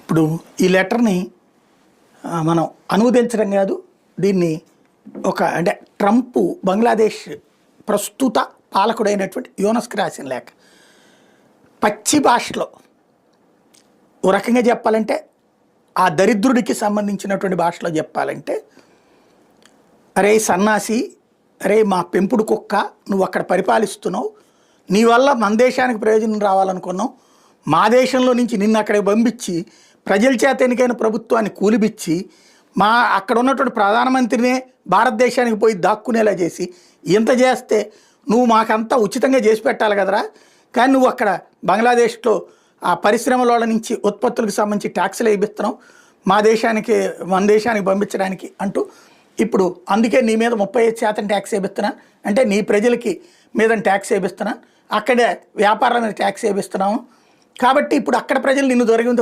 ఇప్పుడు ఈ లెటర్ని మనం అనువదించడం కాదు, దీన్ని అంటే ట్రంప్ బంగ్లాదేశ్ ప్రస్తుత పాలకుడైనటువంటి యూనస్కి రాసిన లేఖ. పచ్చి భాషలో ఓ రకంగా చెప్పాలంటే, ఆ దరిద్రుడికి సంబంధించినటువంటి భాషలో చెప్పాలంటే, అరే సన్నాసి, అరే మా పెంపుడు కుక్క, నువ్వు అక్కడ పరిపాలిస్తున్నావు, నీ వల్ల మన దేశానికి ప్రయోజనం రావాలనుకున్నావు, మా దేశంలో నుంచి నిన్ను అక్కడికి పంపించి ప్రజల చేత ఎన్నికైన ప్రభుత్వాన్ని కూలిపిచ్చి మా అక్కడ ఉన్నటువంటి ప్రధానమంత్రినే భారతదేశానికి పోయి దాక్కునేలా చేసి ఇంత చేస్తే నువ్వు మాకంతా ఉచితంగా చేసి పెట్టాలి కదరా, కానీ నువ్వు అక్కడ బంగ్లాదేశ్లో ఆ పరిశ్రమల నుంచి ఉత్పత్తులకు సంబంధించి ట్యాక్సులు వేయిస్తున్నావు మన దేశానికి పంపించడానికి అంటూ, ఇప్పుడు అందుకే నీ మీద 35% ట్యాక్స్ వేయిస్తున్నాను అంటే నీ ప్రజలకి మీద ట్యాక్స్ వేయిస్తున్నాను, అక్కడే వ్యాపారాల మీద ట్యాక్స్ వేయిస్తున్నాము, కాబట్టి ఇప్పుడు అక్కడ ప్రజలు నిన్ను దొరికింది